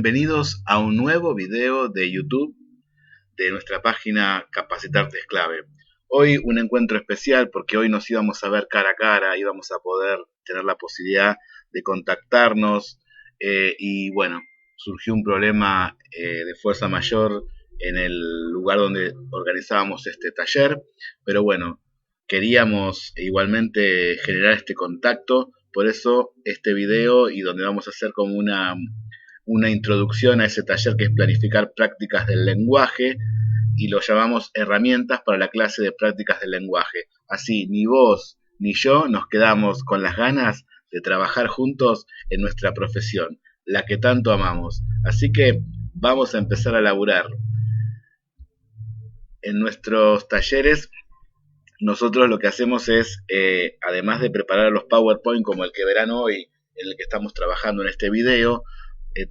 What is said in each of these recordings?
Bienvenidos a un nuevo video de YouTube de nuestra página Capacitarte es Clave. Hoy un encuentro especial porque hoy nos íbamos a ver cara a cara, íbamos a poder tener la posibilidad de contactarnos y bueno, surgió un problema de fuerza mayor en el lugar donde organizábamos este taller, pero bueno, queríamos igualmente generar este contacto, por eso este video y donde vamos a hacer como una introducción a ese taller que es planificar prácticas del lenguaje y lo llamamos herramientas para la clase de prácticas del lenguaje. Así ni vos ni yo nos quedamos con las ganas de trabajar juntos en nuestra profesión, la que tanto amamos. Así que vamos a empezar a laburar. En nuestros talleres nosotros lo que hacemos es, además de preparar los PowerPoint como el que verán hoy, en el que estamos trabajando en este video,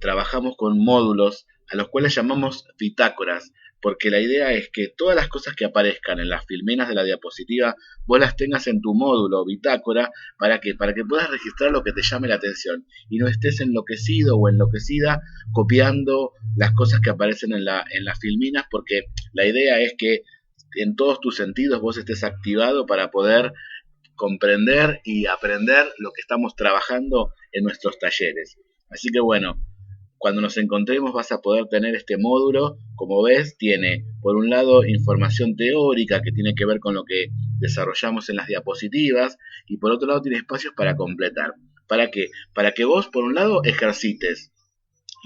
trabajamos con módulos a los cuales llamamos bitácoras, porque la idea es que todas las cosas que aparezcan en las filminas de la diapositiva, vos las tengas en tu módulo bitácora, ¿para qué? Para que puedas registrar lo que te llame la atención y no estés enloquecido o enloquecida copiando las cosas que aparecen en las filminas, porque la idea es que en todos tus sentidos vos estés activado para poder comprender y aprender lo que estamos trabajando en nuestros talleres. Así que bueno, cuando nos encontremos vas a poder tener este módulo. Como ves, tiene por un lado información teórica que tiene que ver con lo que desarrollamos en las diapositivas y por otro lado tiene espacios para completar. ¿Para qué? Para que vos por un lado ejercites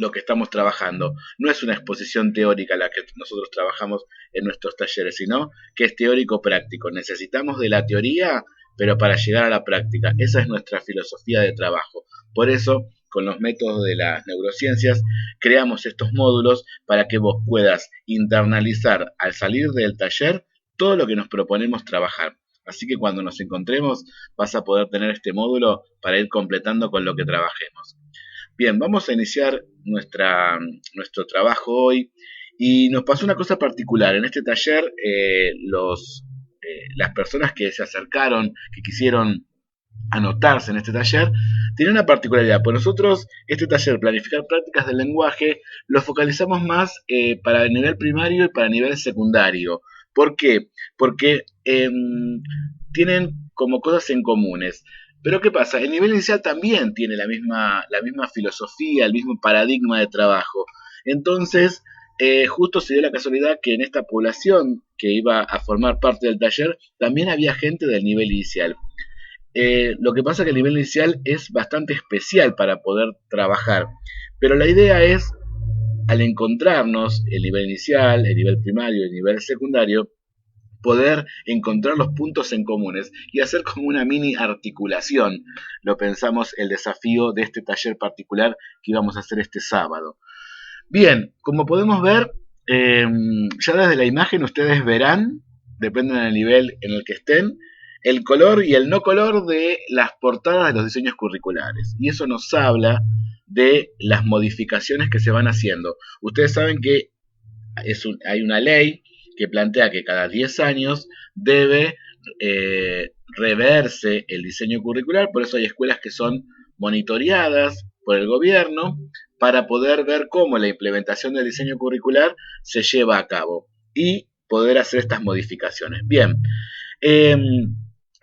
lo que estamos trabajando. No es una exposición teórica la que nosotros trabajamos en nuestros talleres, sino que es teórico-práctico. Necesitamos de la teoría, pero para llegar a la práctica. Esa es nuestra filosofía de trabajo. Por eso, con los métodos de las neurociencias, creamos estos módulos para que vos puedas internalizar al salir del taller todo lo que nos proponemos trabajar. Así que cuando nos encontremos vas a poder tener este módulo para ir completando con lo que trabajemos. Bien, vamos a iniciar nuestro trabajo hoy y nos pasó una cosa particular. En este taller las personas que se acercaron, que quisieron anotarse en este taller, tiene una particularidad. Pues nosotros este taller, planificar prácticas del lenguaje, lo focalizamos más para el nivel primario y para el nivel secundario. ¿Por qué? Porque tienen como cosas en comunes. Pero ¿qué pasa? El nivel inicial también tiene la misma filosofía, el mismo paradigma de trabajo. Entonces, justo se dio la casualidad que en esta población que iba a formar parte del taller, también había gente del nivel inicial. Lo que pasa es que el nivel inicial es bastante especial para poder trabajar, pero la idea es, al encontrarnos el nivel inicial, el nivel primario, el nivel secundario, poder encontrar los puntos en comunes y hacer como una mini articulación. Lo pensamos el desafío de este taller particular que íbamos a hacer este sábado. Bien, como podemos ver, ya desde la imagen ustedes verán, depende del nivel en el que estén, el color y el no color de las portadas de los diseños curriculares. Y eso nos habla de las modificaciones que se van haciendo. Ustedes saben que hay una ley que plantea que cada 10 años debe reverse el diseño curricular, por eso hay escuelas que son monitoreadas por el gobierno para poder ver cómo la implementación del diseño curricular se lleva a cabo y poder hacer estas modificaciones. Bien,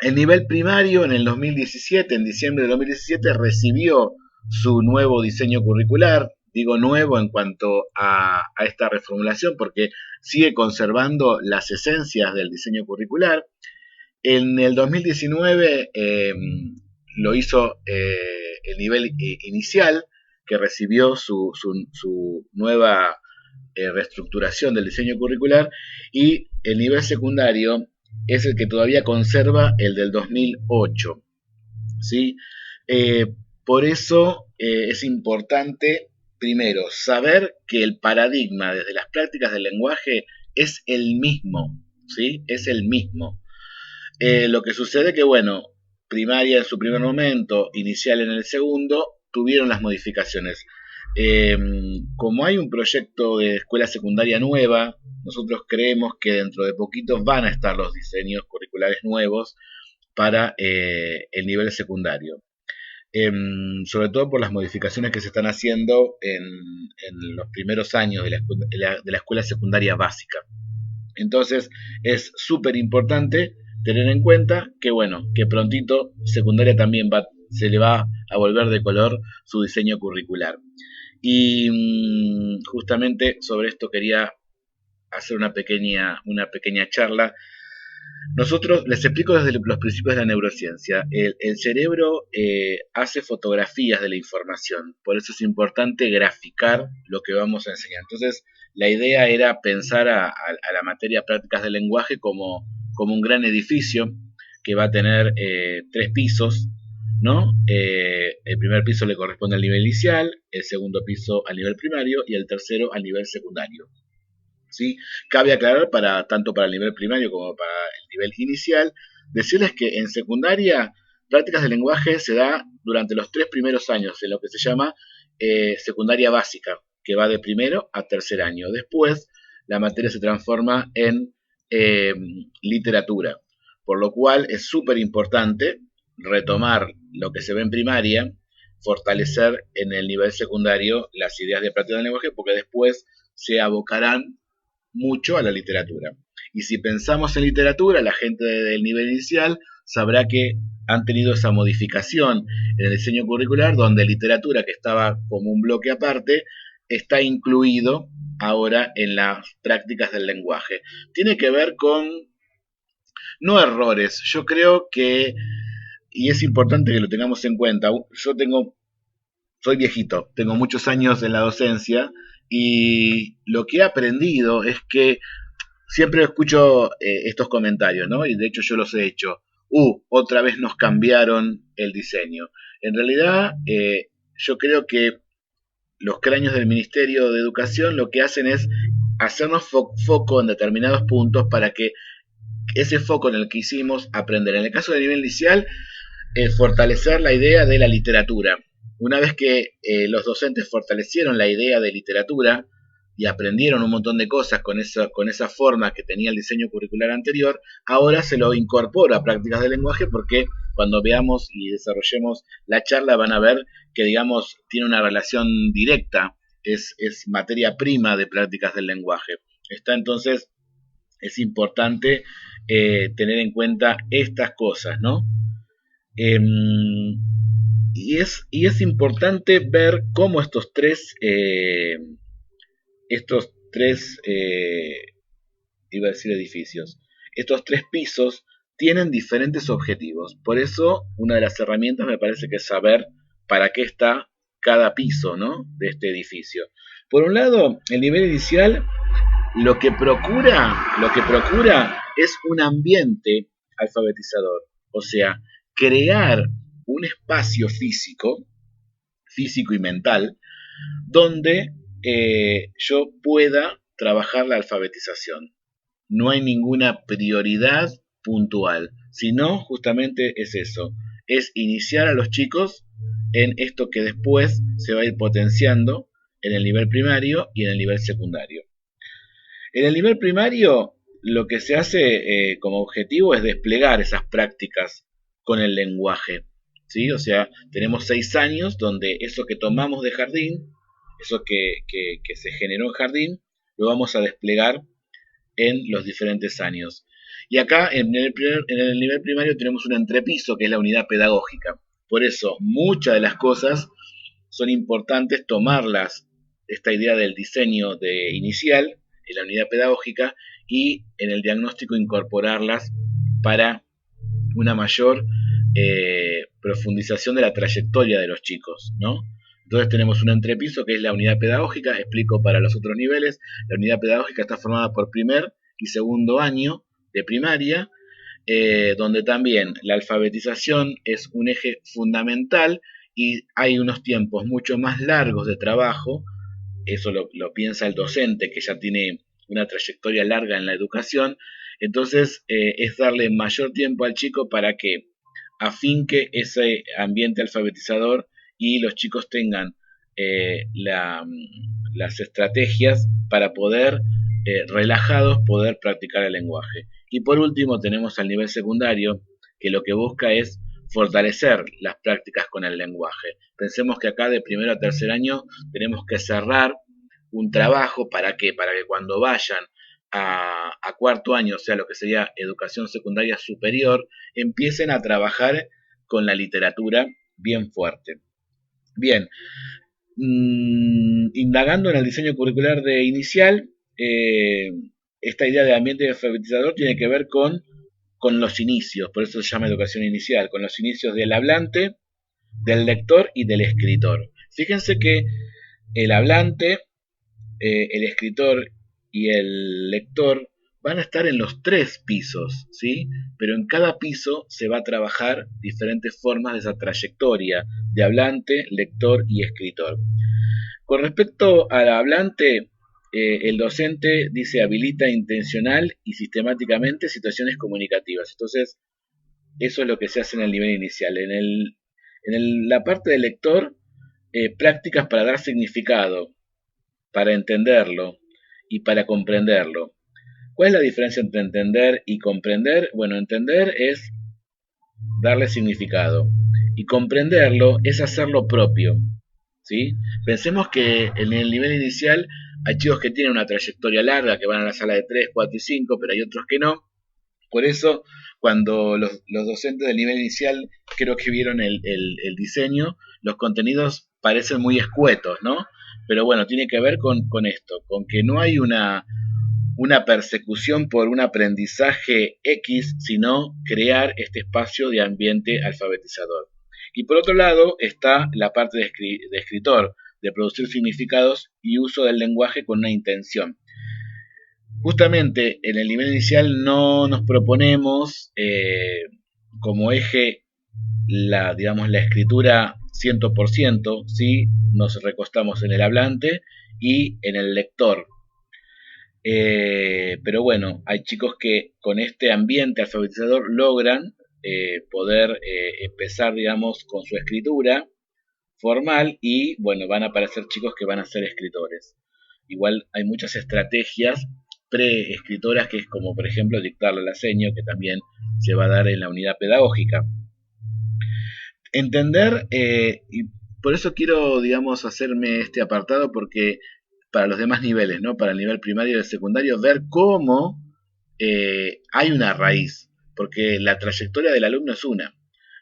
el nivel primario en el 2017, en diciembre del 2017, recibió su nuevo diseño curricular. Digo nuevo en cuanto a esta reformulación porque sigue conservando las esencias del diseño curricular. En el 2019 lo hizo el nivel inicial, que recibió su nueva reestructuración del diseño curricular, y el nivel secundario es el que todavía conserva el del 2008. ¿Sí? Por eso es importante, primero, saber que el paradigma desde las prácticas del lenguaje es el mismo, ¿sí? Es el mismo. Lo que sucede que, bueno, primaria en su primer momento, inicial en el segundo, tuvieron las modificaciones. Como hay un proyecto de escuela secundaria nueva, nosotros creemos que dentro de poquito van a estar los diseños curriculares nuevos para el nivel secundario. sobre todo por las modificaciones que se están haciendo en los primeros años de la escuela secundaria básica. Entonces es súper importante tener en cuenta que bueno, que prontito secundaria también se le va a volver de color su diseño curricular. Y justamente sobre esto quería hacer una pequeña charla. Nosotros les explico desde los principios de la neurociencia. El cerebro hace fotografías de la información, por eso es importante graficar lo que vamos a enseñar. Entonces, la idea era pensar a la materia prácticas del lenguaje como un gran edificio que va a tener 3 pisos, ¿no? El primer piso le corresponde al nivel inicial, el segundo piso al nivel primario y el tercero al nivel secundario. ¿Sí? Cabe aclarar tanto para el nivel primario como para el nivel inicial, decirles que en secundaria prácticas de lenguaje se da durante los 3 primeros años, en lo que se llama secundaria básica, que va de primero a tercer año. Después la materia se transforma en literatura, por lo cual es súper importante retomar lo que se ve en primaria, fortalecer en el nivel secundario las ideas de práctica del lenguaje, porque después se abocarán mucho a la literatura. Y si pensamos en literatura, la gente del nivel inicial sabrá que han tenido esa modificación en el diseño curricular, donde literatura, que estaba como un bloque aparte, está incluido ahora en las prácticas del lenguaje. Tiene que ver con, no errores, yo creo que, y es importante que lo tengamos en cuenta, soy viejito, tengo muchos años en la docencia, y lo que he aprendido es que siempre escucho estos comentarios, ¿no? Y de hecho yo los he hecho. Otra vez nos cambiaron el diseño. En realidad, yo creo que los cráneos del Ministerio de Educación lo que hacen es hacernos foco en determinados puntos para que ese foco en el que hicimos aprender. En el caso del nivel inicial, fortalecer la idea de la literatura. Una vez que los docentes fortalecieron la idea de literatura y aprendieron un montón de cosas con esa forma que tenía el diseño curricular anterior, ahora se lo incorpora a prácticas de lenguaje, porque cuando veamos y desarrollemos la charla van a ver que, digamos, tiene una relación directa, es materia prima de prácticas del lenguaje. Entonces, es importante tener en cuenta estas cosas, ¿no? Y es importante ver cómo estos tres iba a decir edificios, estos 3 pisos tienen diferentes objetivos. Por eso, una de las herramientas me parece que es saber para qué está cada piso, ¿no?, de este edificio. Por un lado, el nivel inicial lo que procura es un ambiente alfabetizador, o sea, crear un espacio físico y mental, donde yo pueda trabajar la alfabetización. No hay ninguna prioridad puntual, sino justamente es eso, es iniciar a los chicos en esto que después se va a ir potenciando en el nivel primario y en el nivel secundario. En el nivel primario, lo que se hace como objetivo es desplegar esas prácticas con el lenguaje, ¿sí? O sea, tenemos 6 años donde eso que tomamos de jardín, eso que se generó en jardín, lo vamos a desplegar en los diferentes años. Y acá en el nivel primario tenemos un entrepiso que es la unidad pedagógica. Por eso muchas de las cosas son importantes tomarlas, esta idea del diseño inicial en la unidad pedagógica, y en el diagnóstico incorporarlas para una mayor profundización de la trayectoria de los chicos, ¿no? Entonces tenemos un entrepiso que es la unidad pedagógica. Explico para los otros niveles. La unidad pedagógica está formada por primer y segundo año de primaria, donde también la alfabetización es un eje fundamental y hay unos tiempos mucho más largos de trabajo. Eso lo piensa el docente, que ya tiene una trayectoria larga en la educación. Entonces es darle mayor tiempo al chico para que afinque ese ambiente alfabetizador y los chicos tengan las estrategias para poder, relajados, poder practicar el lenguaje. Y por último tenemos al nivel secundario, que lo que busca es fortalecer las prácticas con el lenguaje. Pensemos que acá de primero a tercer año tenemos que cerrar un trabajo. ¿Para qué? Para que cuando vayan a cuarto año, o sea, lo que sería educación secundaria superior, empiecen a trabajar con la literatura bien fuerte. Bien, indagando en el diseño curricular de inicial, esta idea de ambiente alfabetizador tiene que ver con los inicios, por eso se llama educación inicial, con los inicios del hablante, del lector y del escritor. Fíjense que el hablante, el escritor y el lector van a estar en los 3 pisos, ¿sí? Pero en cada piso se va a trabajar diferentes formas de esa trayectoria de hablante, lector y escritor. Con respecto al hablante, el docente dice habilita intencional y sistemáticamente situaciones comunicativas. Entonces, eso es lo que se hace en el nivel inicial. La parte del lector, prácticas para dar significado, para entenderlo y para comprenderlo. ¿Cuál es la diferencia entre entender y comprender? Bueno, entender es darle significado y comprenderlo es hacerlo propio, ¿sí? Pensemos que en el nivel inicial hay chicos que tienen una trayectoria larga, que van a la sala de 3, 4 y 5, pero hay otros que no. Por eso, cuando los docentes del nivel inicial creo que vieron el diseño, los contenidos parecen muy escuetos, ¿no? Pero bueno, tiene que ver con esto, con que no hay una persecución por un aprendizaje X, sino crear este espacio de ambiente alfabetizador. Y por otro lado está la parte de escritor, de producir significados y uso del lenguaje con una intención. Justamente en el nivel inicial no nos proponemos como eje digamos, la escritura 100%, ¿sí? Nos recostamos en el hablante y en el lector. Pero bueno, hay chicos que con este ambiente alfabetizador logran poder empezar, digamos, con su escritura formal y bueno, van a aparecer chicos que van a ser escritores. Igual hay muchas estrategias preescritoras que es como por ejemplo dictarle la seña, que también se va a dar en la unidad pedagógica. Entender, y por eso quiero, digamos, hacerme este apartado porque para los demás niveles, ¿no? Para el nivel primario y el secundario, ver cómo hay una raíz, porque la trayectoria del alumno es una.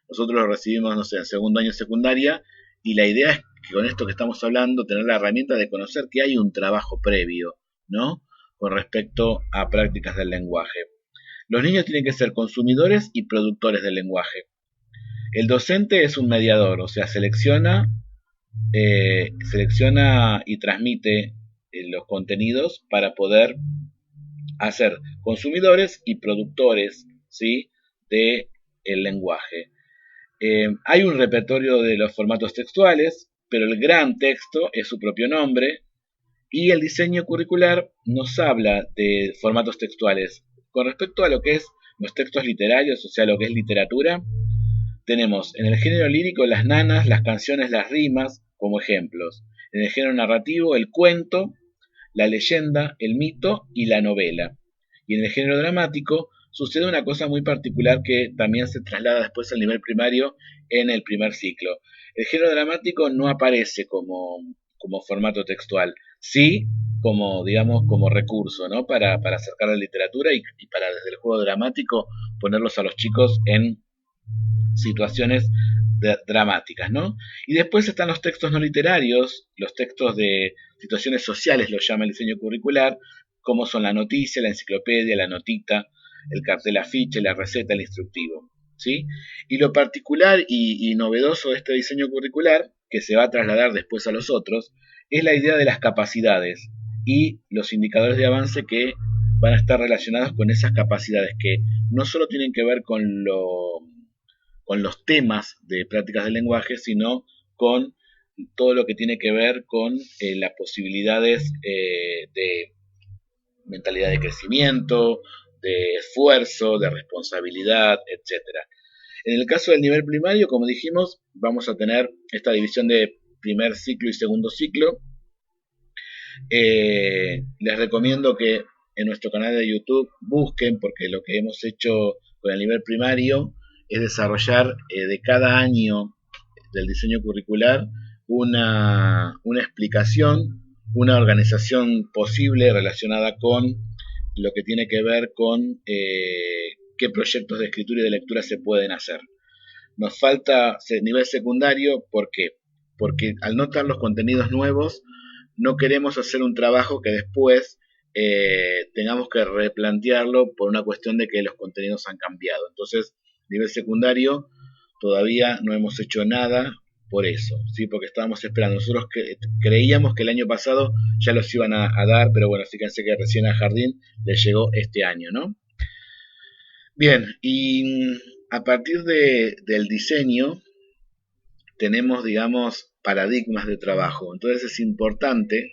Nosotros lo recibimos, no sé, en segundo año de secundaria, y la idea es que con esto que estamos hablando, tener la herramienta de conocer que hay un trabajo previo, ¿no? Con respecto a prácticas del lenguaje. Los niños tienen que ser consumidores y productores del lenguaje. El docente es un mediador, o sea, selecciona y transmite los contenidos para poder hacer consumidores y productores, ¿sí? De el lenguaje. Hay un repertorio de los formatos textuales, pero el gran texto es su propio nombre y el diseño curricular nos habla de formatos textuales. Con respecto a lo que es los textos literarios, o sea, lo que es literatura, tenemos en el género lírico las nanas, las canciones, las rimas como ejemplos. En el género narrativo el cuento, la leyenda, el mito y la novela. Y en el género dramático sucede una cosa muy particular que también se traslada después al nivel primario en el primer ciclo. El género dramático no aparece como formato textual, sí como, digamos, como recurso, ¿no? Para acercar la literatura y para desde el juego dramático ponerlos a los chicos en situaciones dramáticas, ¿no? Y después están los textos no literarios, los textos de situaciones sociales, lo llama el diseño curricular, como son la noticia, la enciclopedia, la notita, el cartel afiche, la receta, el instructivo, ¿sí? Y lo particular y novedoso de este diseño curricular, que se va a trasladar después a los otros, es la idea de las capacidades y los indicadores de avance que van a estar relacionados con esas capacidades que no solo tienen que ver con los temas de prácticas del lenguaje, sino con todo lo que tiene que ver con las posibilidades de mentalidad de crecimiento, de esfuerzo, de responsabilidad, etc. En el caso del nivel primario, como dijimos, vamos a tener esta división de primer ciclo y segundo ciclo. Les recomiendo que en nuestro canal de YouTube busquen, porque lo que hemos hecho con el nivel primario es desarrollar de cada año del diseño curricular una explicación, una organización posible relacionada con lo que tiene que ver con qué proyectos de escritura y de lectura se pueden hacer. Nos falta nivel secundario, ¿por qué? Porque al no estar los contenidos nuevos, no queremos hacer un trabajo que después tengamos que replantearlo por una cuestión de que los contenidos han cambiado. Entonces, nivel secundario, todavía no hemos hecho nada por eso, ¿sí? Porque estábamos esperando. Nosotros creíamos que el año pasado ya los iban a dar, pero bueno, fíjense que recién a Jardín les llegó este año, ¿no? Bien, y a partir del diseño tenemos, digamos, paradigmas de trabajo. Entonces es importante,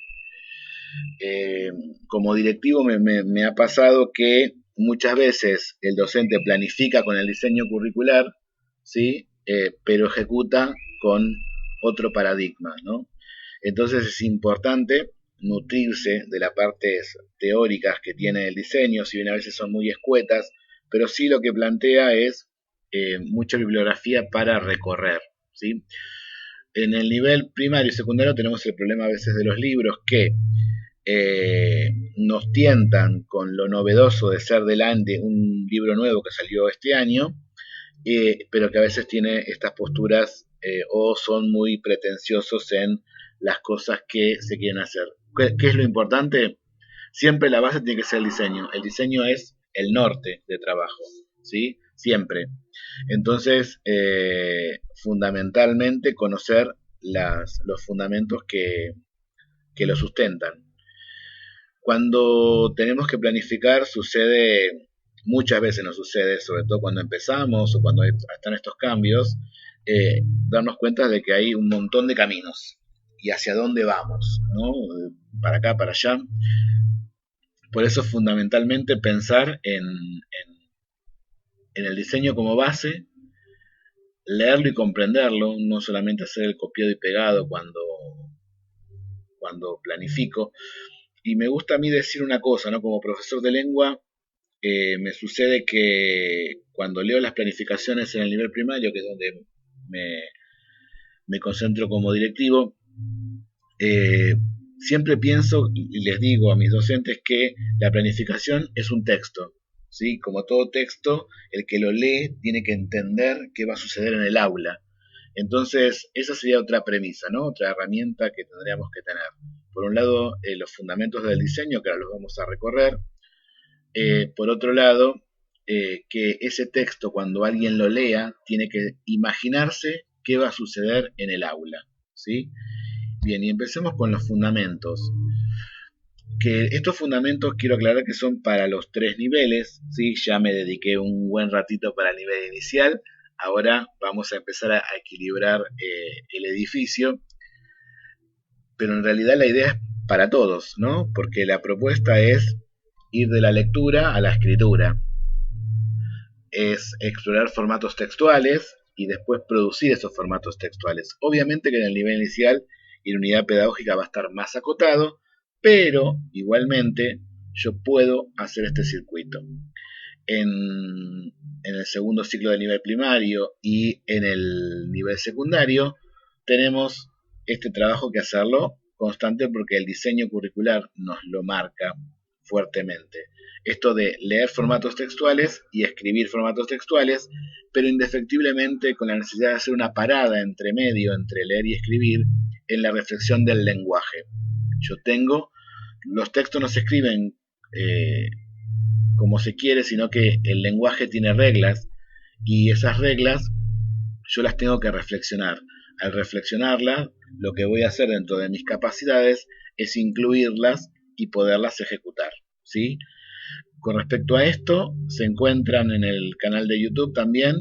como directivo me ha pasado que muchas veces el docente planifica con el diseño curricular, ¿sí? Pero ejecuta con otro paradigma, ¿no? Entonces es importante nutrirse de las partes teóricas que tiene el diseño, si bien a veces son muy escuetas, pero sí lo que plantea es mucha bibliografía para recorrer, ¿sí? En el nivel primario y secundario tenemos el problema a veces de los libros que nos tientan con lo novedoso de ser delante un libro nuevo que salió este año, pero que a veces tiene estas posturas o son muy pretenciosos en las cosas que se quieren hacer. ¿Qué es lo importante? Siempre la base tiene que ser el diseño. El diseño es el norte de trabajo, ¿sí? Siempre. Entonces, fundamentalmente conocer los fundamentos que lo sustentan. Cuando tenemos que planificar sucede, muchas veces nos sucede, sobre todo cuando empezamos o cuando están estos cambios, darnos cuenta de que hay un montón de caminos y hacia dónde vamos, ¿no? Para acá, para allá. Por eso fundamentalmente pensar en el diseño como base, leerlo y comprenderlo, no solamente hacer el copiado y pegado cuando planifico. Y me gusta a mí decir una cosa, ¿no? Como profesor de lengua, me sucede que cuando leo las planificaciones en el nivel primario, que es donde me concentro como directivo, siempre pienso y les digo a mis docentes que la planificación es un texto, ¿sí? Como todo texto, el que lo lee tiene que entender qué va a suceder en el aula. Entonces, esa sería otra premisa, ¿no? Otra herramienta que tendríamos que tener. Por un lado, los fundamentos del diseño, que ahora los vamos a recorrer. Por otro lado, que ese texto, cuando alguien lo lea, tiene que imaginarse qué va a suceder en el aula, ¿sí? Bien, y empecemos con los fundamentos. Que estos fundamentos quiero aclarar que son para los 3 niveles, ¿sí? Ya me dediqué un buen ratito para el nivel inicial, ahora vamos a empezar a equilibrar el edificio, pero en realidad la idea es para todos, ¿no? Porque la propuesta es ir de la lectura a la escritura, es explorar formatos textuales y después producir esos formatos textuales. Obviamente que en el nivel inicial y la unidad pedagógica va a estar más acotado, pero igualmente yo puedo hacer este circuito. En el segundo ciclo del nivel primario y en el nivel secundario tenemos este trabajo que hacerlo constante porque el diseño curricular nos lo marca fuertemente. Esto de leer formatos textuales y escribir formatos textuales, pero indefectiblemente con la necesidad de hacer una parada entre medio, entre leer y escribir, en la reflexión del lenguaje. Los textos no se escriben como se quiere, sino que el lenguaje tiene reglas y esas reglas yo las tengo que reflexionar. Al reflexionarlas, lo que voy a hacer dentro de mis capacidades es incluirlas y poderlas ejecutar, ¿sí? Con respecto a esto, se encuentran en el canal de YouTube también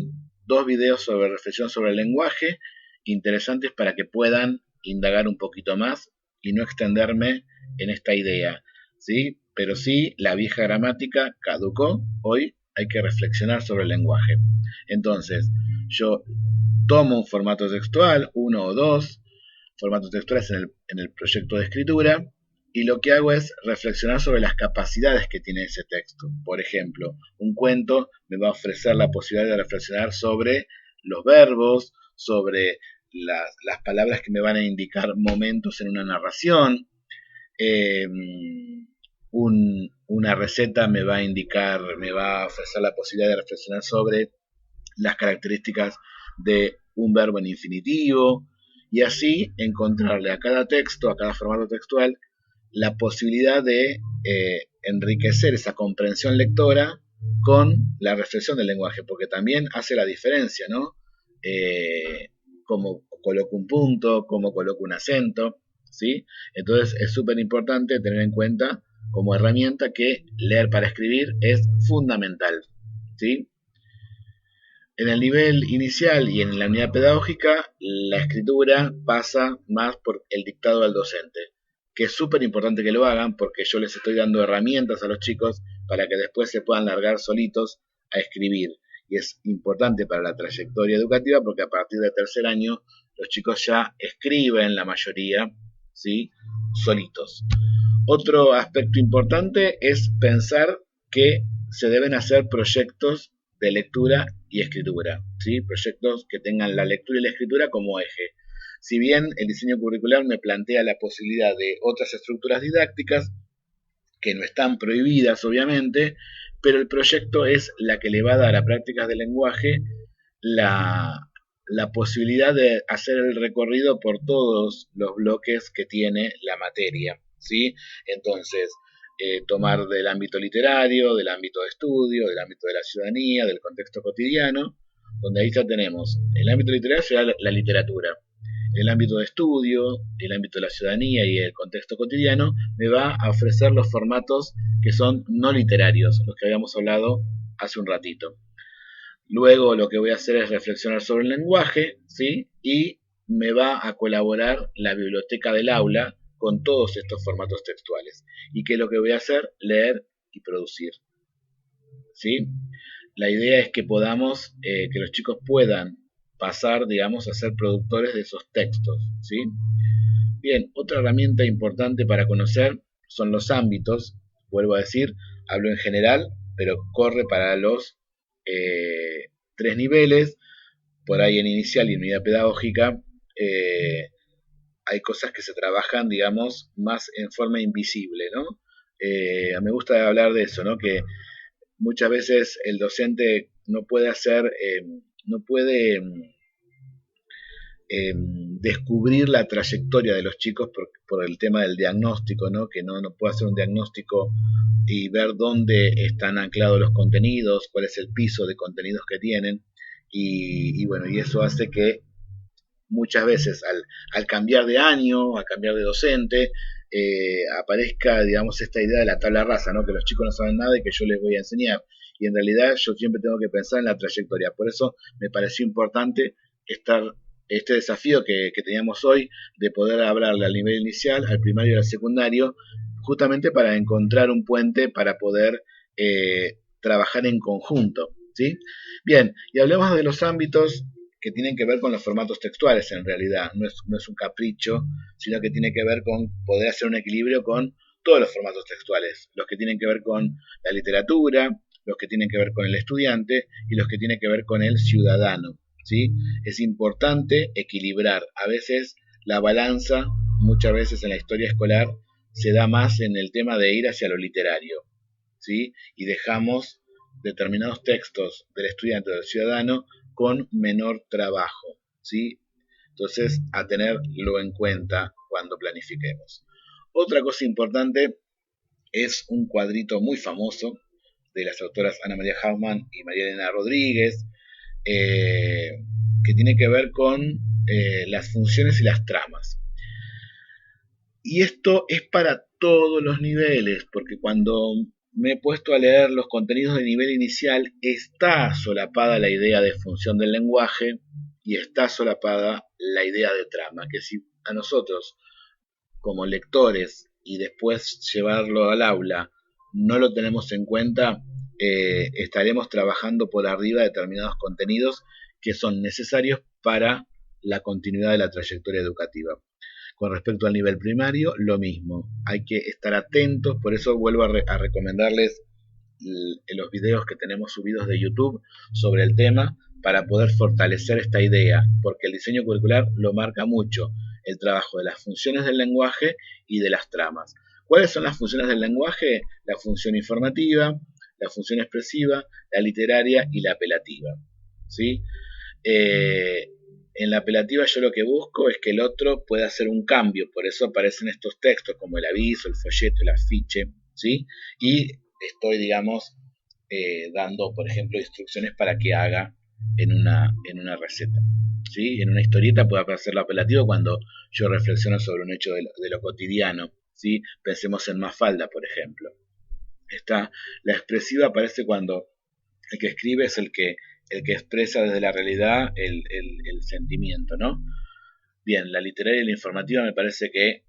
2 videos sobre reflexión sobre el lenguaje, interesantes para que puedan indagar un poquito más y no extenderme en esta idea, ¿sí? Pero sí, la vieja gramática caducó, hoy hay que reflexionar sobre el lenguaje. Entonces, yo tomo un formato textual, 1 o 2 formatos textuales en el proyecto de escritura, y lo que hago es reflexionar sobre las capacidades que tiene ese texto. Por ejemplo, un cuento me va a ofrecer la posibilidad de reflexionar sobre los verbos, sobre las palabras que me van a indicar momentos en una narración. Eh, una receta me va a indicar, me va a ofrecer la posibilidad de reflexionar sobre las características de un verbo en infinitivo, y así encontrarle a cada texto, a cada formato textual, la posibilidad de enriquecer esa comprensión lectora con la reflexión del lenguaje, porque también hace la diferencia, ¿no? Cómo coloco un punto, cómo coloco un acento, ¿sí? Entonces es súper importante tener en cuenta como herramienta que leer para escribir es fundamental, ¿sí? En el nivel inicial y en la unidad pedagógica, la escritura pasa más por el dictado al docente, que es súper importante que lo hagan porque yo les estoy dando herramientas a los chicos para que después se puedan largar solitos a escribir. Y es importante para la trayectoria educativa porque a partir del tercer año los chicos ya escriben la mayoría, ¿sí? Solitos. Otro aspecto importante es pensar que se deben hacer proyectos de lectura y escritura, ¿sí? Proyectos que tengan la lectura y la escritura como eje. Si bien el diseño curricular me plantea la posibilidad de otras estructuras didácticas, que no están prohibidas obviamente, pero el proyecto es la que le va a dar a prácticas de lenguaje la posibilidad de hacer el recorrido por todos los bloques que tiene la materia, ¿sí? Entonces, tomar del ámbito literario, del ámbito de estudio, del ámbito de la ciudadanía, del contexto cotidiano, donde ahí ya tenemos, el ámbito literario será la literatura, el ámbito de estudio, el ámbito de la ciudadanía y el contexto cotidiano, me va a ofrecer los formatos que son no literarios, los que habíamos hablado hace un ratito. Luego lo que voy a hacer es reflexionar sobre el lenguaje, ¿sí? Y me va a colaborar la biblioteca del aula con todos estos formatos textuales. ¿Y qué es lo que voy a hacer? Leer y producir, ¿sí? La idea es que podamos, que los chicos puedan pasar, digamos, a ser productores de esos textos, ¿sí? Bien, otra herramienta importante para conocer son los ámbitos. Vuelvo a decir, hablo en general, pero corre para los tres niveles. Por ahí en inicial y en unidad pedagógica hay cosas que se trabajan, digamos, más en forma invisible, ¿no? Me gusta hablar de eso, ¿no? Que muchas veces el docente no puede hacer, no puede descubrir la trayectoria de los chicos por el tema del diagnóstico, ¿no? Que no puede hacer un diagnóstico y ver dónde están anclados los contenidos, cuál es el piso de contenidos que tienen, y bueno, y eso hace que muchas veces al cambiar de año, al cambiar de docente, aparezca, digamos, esta idea de la tabla rasa, ¿no? Que los chicos no saben nada y que yo les voy a enseñar. Y en realidad yo siempre tengo que pensar en la trayectoria. Por eso me pareció importante este desafío que teníamos hoy de poder hablarle al nivel inicial, al primario y al secundario, justamente para encontrar un puente para poder trabajar en conjunto, ¿sí? Bien, y hablemos de los ámbitos que tienen que ver con los formatos textuales en realidad, no es un capricho, sino que tiene que ver con poder hacer un equilibrio con todos los formatos textuales, los que tienen que ver con la literatura, los que tienen que ver con el estudiante y los que tienen que ver con el ciudadano, ¿sí? Es importante equilibrar, a veces la balanza, muchas veces en la historia escolar, se da más en el tema de ir hacia lo literario, ¿sí? Y dejamos determinados textos del estudiante o del ciudadano con menor trabajo, ¿sí? Entonces, a tenerlo en cuenta cuando planifiquemos. Otra cosa importante es un cuadrito muy famoso de las autoras Ana María Hauman y María Elena Rodríguez, que tiene que ver con las funciones y las tramas. Y esto es para todos los niveles, porque cuando me he puesto a leer los contenidos de nivel inicial, está solapada la idea de función del lenguaje y está solapada la idea de trama, que si a nosotros, como lectores, y después llevarlo al aula, no lo tenemos en cuenta, estaremos trabajando por arriba de determinados contenidos que son necesarios para la continuidad de la trayectoria educativa. Con respecto al nivel primario, lo mismo. Hay que estar atentos, por eso vuelvo a recomendarles los videos que tenemos subidos de YouTube sobre el tema para poder fortalecer esta idea, porque el diseño curricular lo marca mucho, el trabajo de las funciones del lenguaje y de las tramas. ¿Cuáles son las funciones del lenguaje? La función informativa, la función expresiva, la literaria y la apelativa. ¿Sí? En la apelativa yo lo que busco es que el otro pueda hacer un cambio, por eso aparecen estos textos como el aviso, el folleto, el afiche, ¿sí? Y estoy, digamos, dando, por ejemplo, instrucciones para que haga en una receta. ¿Sí? En una historieta puede aparecer lo apelativo cuando yo reflexiono sobre un hecho de lo cotidiano. ¿Sí? Pensemos en Mafalda, por ejemplo. La expresiva aparece cuando el que escribe es el que expresa desde la realidad el sentimiento, ¿no? Bien, la literaria y la informativa me parece que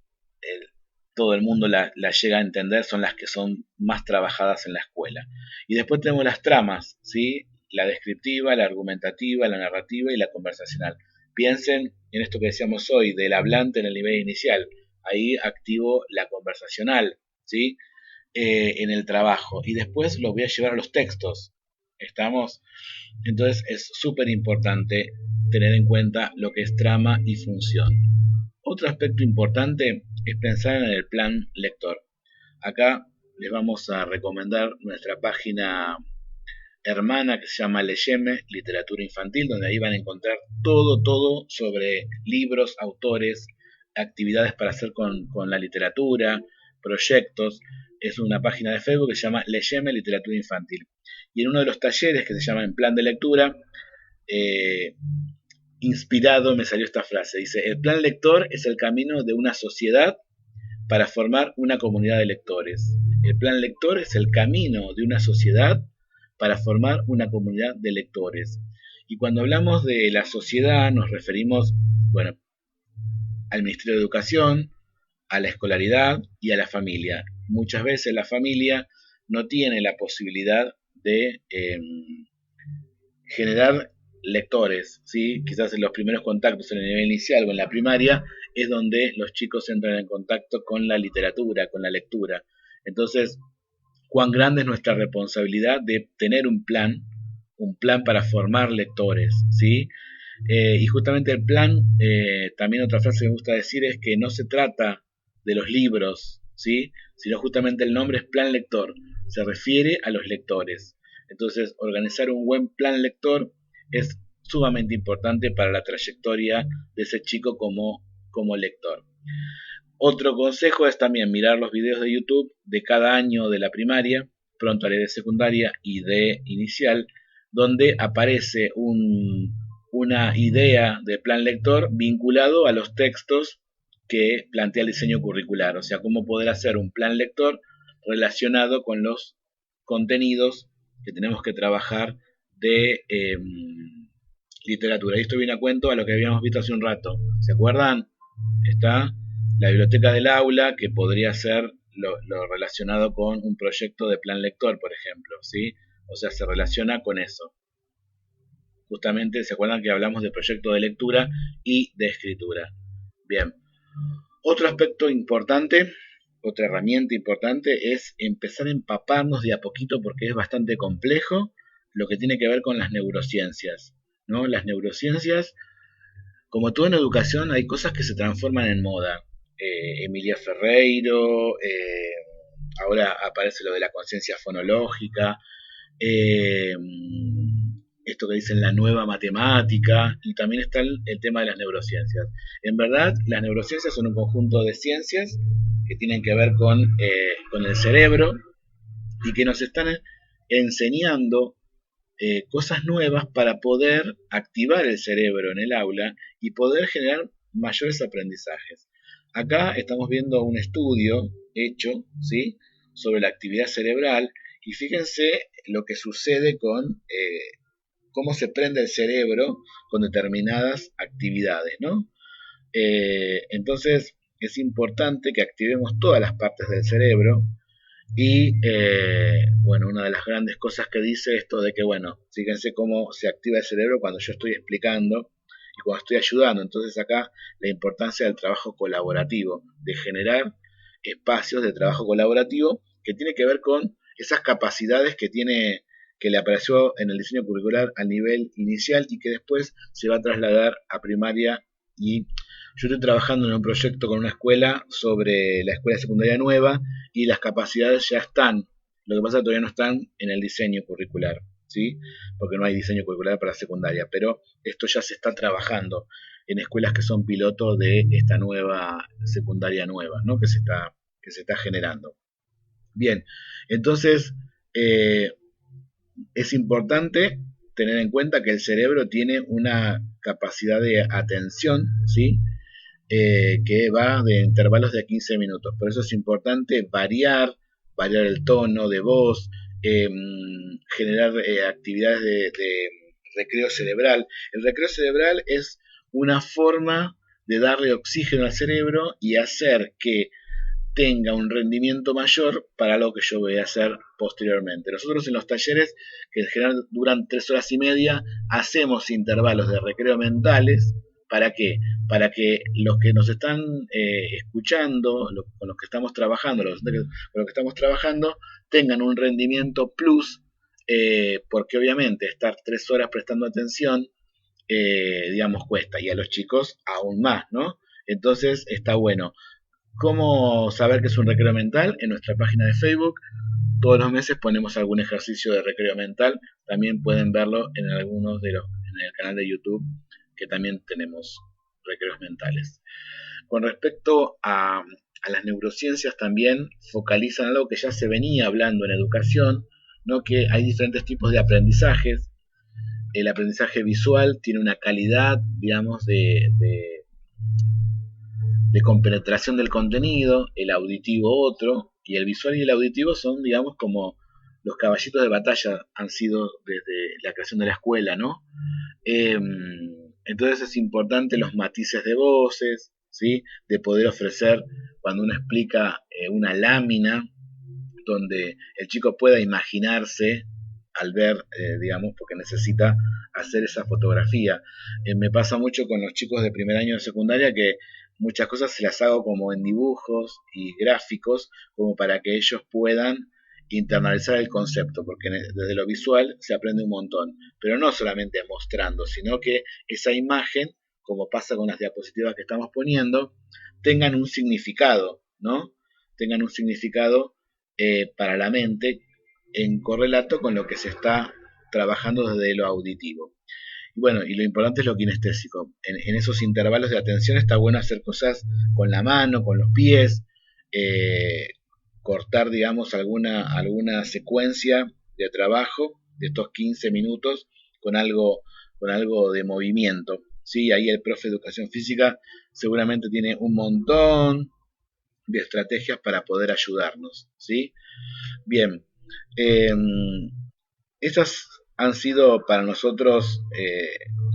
todo el mundo la llega a entender, son las que son más trabajadas en la escuela. Y después tenemos las tramas, ¿sí? La descriptiva, la argumentativa, la narrativa y la conversacional. Piensen en esto que decíamos hoy, del hablante en el nivel inicial. Ahí activo la conversacional, ¿sí? En el trabajo. Y después lo voy a llevar a los textos. ¿Estamos? Entonces es súper importante tener en cuenta lo que es trama y función. Otro aspecto importante es pensar en el plan lector. Acá les vamos a recomendar nuestra página hermana que se llama Leyeme, Literatura Infantil, donde ahí van a encontrar todo sobre libros, autores, actividades para hacer con la literatura, proyectos. Es una página de Facebook que se llama Leyeme, Literatura Infantil. Y en uno de los talleres que se llama En Plan de Lectura, inspirado me salió esta frase. Dice, el plan lector es el camino de una sociedad para formar una comunidad de lectores. El plan lector es el camino de una sociedad para formar una comunidad de lectores. Y cuando hablamos de la sociedad nos referimos, bueno, al Ministerio de Educación, a la escolaridad y a la familia. Muchas veces la familia no tiene la posibilidad de generar lectores, ¿sí? Quizás en los primeros contactos en el nivel inicial o en la primaria es donde los chicos entran en contacto con la literatura, con la lectura. Entonces, cuán grande es nuestra responsabilidad de tener un plan para formar lectores, ¿sí? Y justamente el plan, también otra frase que me gusta decir es que no se trata de los libros, ¿sí? Sino justamente el nombre es plan lector, se refiere a los lectores. Entonces, organizar un buen plan lector es sumamente importante para la trayectoria de ese chico como lector. Otro consejo es también mirar los videos de YouTube de cada año de la primaria, pronto haré de secundaria y de inicial, donde aparece una idea de plan lector vinculado a los textos que plantea el diseño curricular, o sea, cómo poder hacer un plan lector relacionado con los contenidos que tenemos que trabajar de literatura. Y esto viene a cuento a lo que habíamos visto hace un rato. ¿Se acuerdan? Está la biblioteca del aula, que podría ser lo relacionado con un proyecto de plan lector, por ejemplo, ¿sí? O sea, se relaciona con eso. Justamente, ¿se acuerdan que hablamos de proyecto de lectura y de escritura? Bien. Otro aspecto importante, otra herramienta importante es empezar a empaparnos de a poquito porque es bastante complejo lo que tiene que ver con las neurociencias, ¿no? Las neurociencias, como todo en educación, hay cosas que se transforman en moda. Emilia Ferreiro, ahora aparece lo de la conciencia fonológica, esto que dicen la nueva matemática, y también está el tema de las neurociencias. En verdad, las neurociencias son un conjunto de ciencias que tienen que ver con el cerebro y que nos están enseñando cosas nuevas para poder activar el cerebro en el aula y poder generar mayores aprendizajes. Acá estamos viendo un estudio hecho, ¿sí?, sobre la actividad cerebral, y fíjense lo que sucede con cómo se prende el cerebro con determinadas actividades, ¿no? Entonces es importante que activemos todas las partes del cerebro y, bueno, una de las grandes cosas que dice esto de que, bueno, fíjense cómo se activa el cerebro cuando yo estoy explicando y cuando estoy ayudando. Entonces acá la importancia del trabajo colaborativo, de generar espacios de trabajo colaborativo que tiene que ver con esas capacidades que le apareció en el diseño curricular a nivel inicial y que después se va a trasladar a primaria. Y yo estoy trabajando en un proyecto con una escuela sobre la escuela secundaria nueva y las capacidades ya están. Lo que pasa es que todavía no están en el diseño curricular, ¿sí? Porque no hay diseño curricular para secundaria, pero esto ya se está trabajando en escuelas que son piloto de esta nueva secundaria nueva, ¿no? Que se está generando. Bien, entonces es importante tener en cuenta que el cerebro tiene una capacidad de atención, ¿sí? Que va de intervalos de 15 minutos. Por eso es importante variar el tono de voz, generar actividades de recreo cerebral. El recreo cerebral es una forma de darle oxígeno al cerebro y hacer que tenga un rendimiento mayor para lo que yo voy a hacer posteriormente. Nosotros en los talleres, que en general duran 3 horas y media, hacemos intervalos de recreo mentales. ¿Para qué? Para que los que nos están escuchando, con los que estamos trabajando, tengan un rendimiento plus, porque obviamente estar 3 horas prestando atención, digamos, cuesta, y a los chicos aún más, ¿no? Entonces está bueno. ¿Cómo saber que es un recreo mental? En nuestra página de Facebook todos los meses ponemos algún ejercicio de recreo mental. También pueden verlo en algunos en el canal de YouTube, que también tenemos recreos mentales. Con respecto a las neurociencias, también focalizan algo que ya se venía hablando en educación, ¿no? Que hay diferentes tipos de aprendizajes. El aprendizaje visual tiene una calidad, digamos, de compenetración del contenido, el auditivo otro, y el visual y el auditivo son, digamos, como los caballitos de batalla han sido desde la creación de la escuela, ¿no? Entonces es importante los matices de voces, ¿sí? De poder ofrecer, cuando uno explica una lámina, donde el chico pueda imaginarse al ver, digamos, porque necesita hacer esa fotografía. Me pasa mucho con los chicos de primer año de secundaria que muchas cosas se las hago como en dibujos y gráficos, como para que ellos puedan internalizar el concepto, porque desde lo visual se aprende un montón, pero no solamente mostrando, sino que esa imagen, como pasa con las diapositivas que estamos poniendo, tengan un significado, ¿no? Tengan un significado para la mente en correlato con lo que se está trabajando desde lo auditivo. Y bueno, y lo importante es lo kinestésico. En esos intervalos de atención está bueno hacer cosas con la mano, con los pies, cortar, digamos, alguna secuencia de trabajo de estos 15 minutos con algo de movimiento. ¿Sí? Ahí el profe de educación física seguramente tiene un montón de estrategias para poder ayudarnos. ¿Sí? Bien, esas han sido para nosotros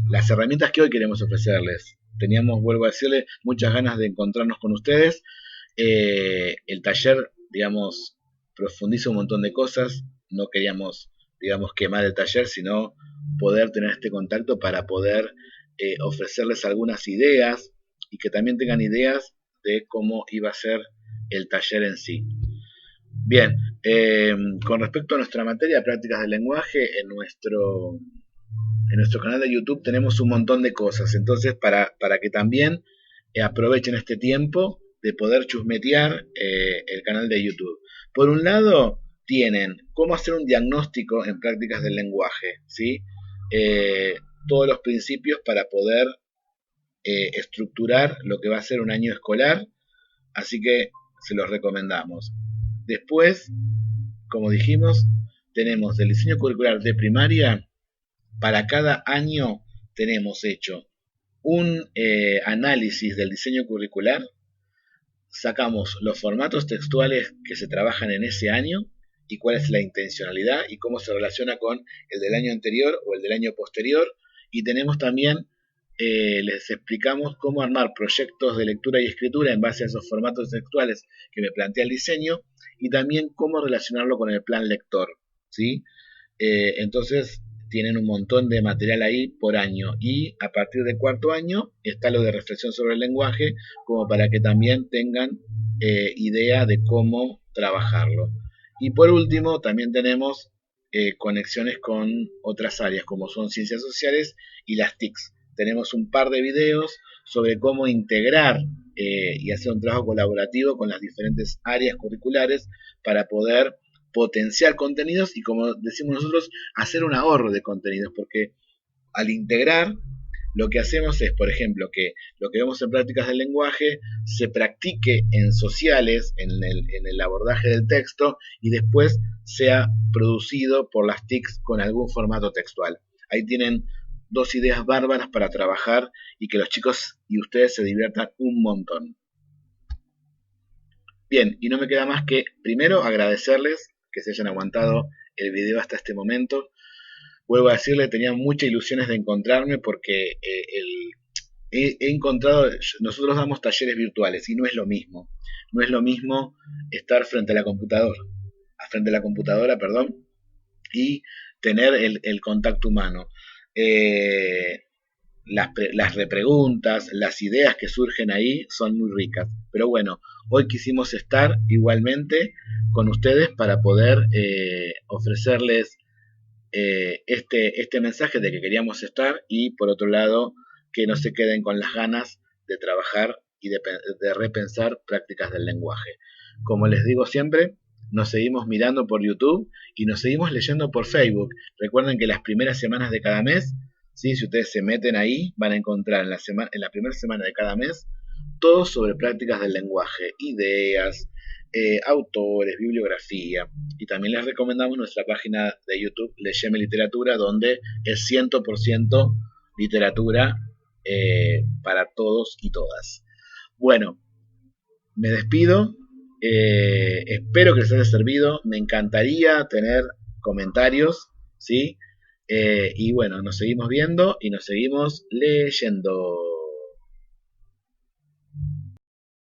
las herramientas que hoy queremos ofrecerles. Teníamos, vuelvo a decirle, muchas ganas de encontrarnos con ustedes. El taller, digamos, profundiza un montón de cosas. No queríamos, digamos, quemar el taller, sino poder tener este contacto para poder ofrecerles algunas ideas y que también tengan ideas de cómo iba a ser el taller en sí. Bien, con respecto a nuestra materia, prácticas del lenguaje, en nuestro canal de YouTube tenemos un montón de cosas. Entonces, para que también aprovechen este tiempo de poder chusmetear el canal de YouTube. Por un lado, tienen cómo hacer un diagnóstico en prácticas del lenguaje, ¿sí? Todos los principios para poder estructurar lo que va a ser un año escolar, así que se los recomendamos. Después, como dijimos, tenemos el diseño curricular de primaria. Para cada año tenemos hecho un análisis del diseño curricular, sacamos los formatos textuales que se trabajan en ese año y cuál es la intencionalidad y cómo se relaciona con el del año anterior o el del año posterior, y tenemos también, les explicamos cómo armar proyectos de lectura y escritura en base a esos formatos textuales que me plantea el diseño, y también cómo relacionarlo con el plan lector, ¿sí? Entonces tienen un montón de material ahí por año, y a partir del cuarto año está lo de reflexión sobre el lenguaje, como para que también tengan idea de cómo trabajarlo. Y por último también tenemos conexiones con otras áreas como son ciencias sociales y las TICs. Tenemos un par de videos sobre cómo integrar y hacer un trabajo colaborativo con las diferentes áreas curriculares para poder potenciar contenidos y, como decimos nosotros, hacer un ahorro de contenidos, porque al integrar lo que hacemos es, por ejemplo, que lo que vemos en prácticas del lenguaje se practique en sociales, en el abordaje del texto, y después sea producido por las TICs con algún formato textual. Ahí tienen dos ideas bárbaras para trabajar y que los chicos y ustedes se diviertan un montón. Bien, y no me queda más que primero agradecerles que se hayan aguantado el video hasta este momento. Vuelvo a decirle, tenía muchas ilusiones de encontrarme porque he encontrado, nosotros damos talleres virtuales y no es lo mismo. No es lo mismo estar frente a la computadora, perdón, y tener el contacto humano. Las repreguntas, las ideas que surgen ahí son muy ricas. Pero bueno, hoy quisimos estar igualmente con ustedes para poder ofrecerles este mensaje de que queríamos estar, y por otro lado que no se queden con las ganas de trabajar y de repensar prácticas del lenguaje. Como les digo siempre, nos seguimos mirando por YouTube y nos seguimos leyendo por Facebook. Recuerden que las primeras semanas de cada mes, ¿sí? Si ustedes se meten ahí, van a encontrar en la primera semana de cada mes todo sobre prácticas del lenguaje, ideas, autores, bibliografía. Y también les recomendamos nuestra página de YouTube, Leyeme Literatura, donde es 100% literatura para todos y todas. Bueno, me despido. Espero que les haya servido. Me encantaría tener comentarios, ¿sí? Y bueno, nos seguimos viendo y nos seguimos leyendo.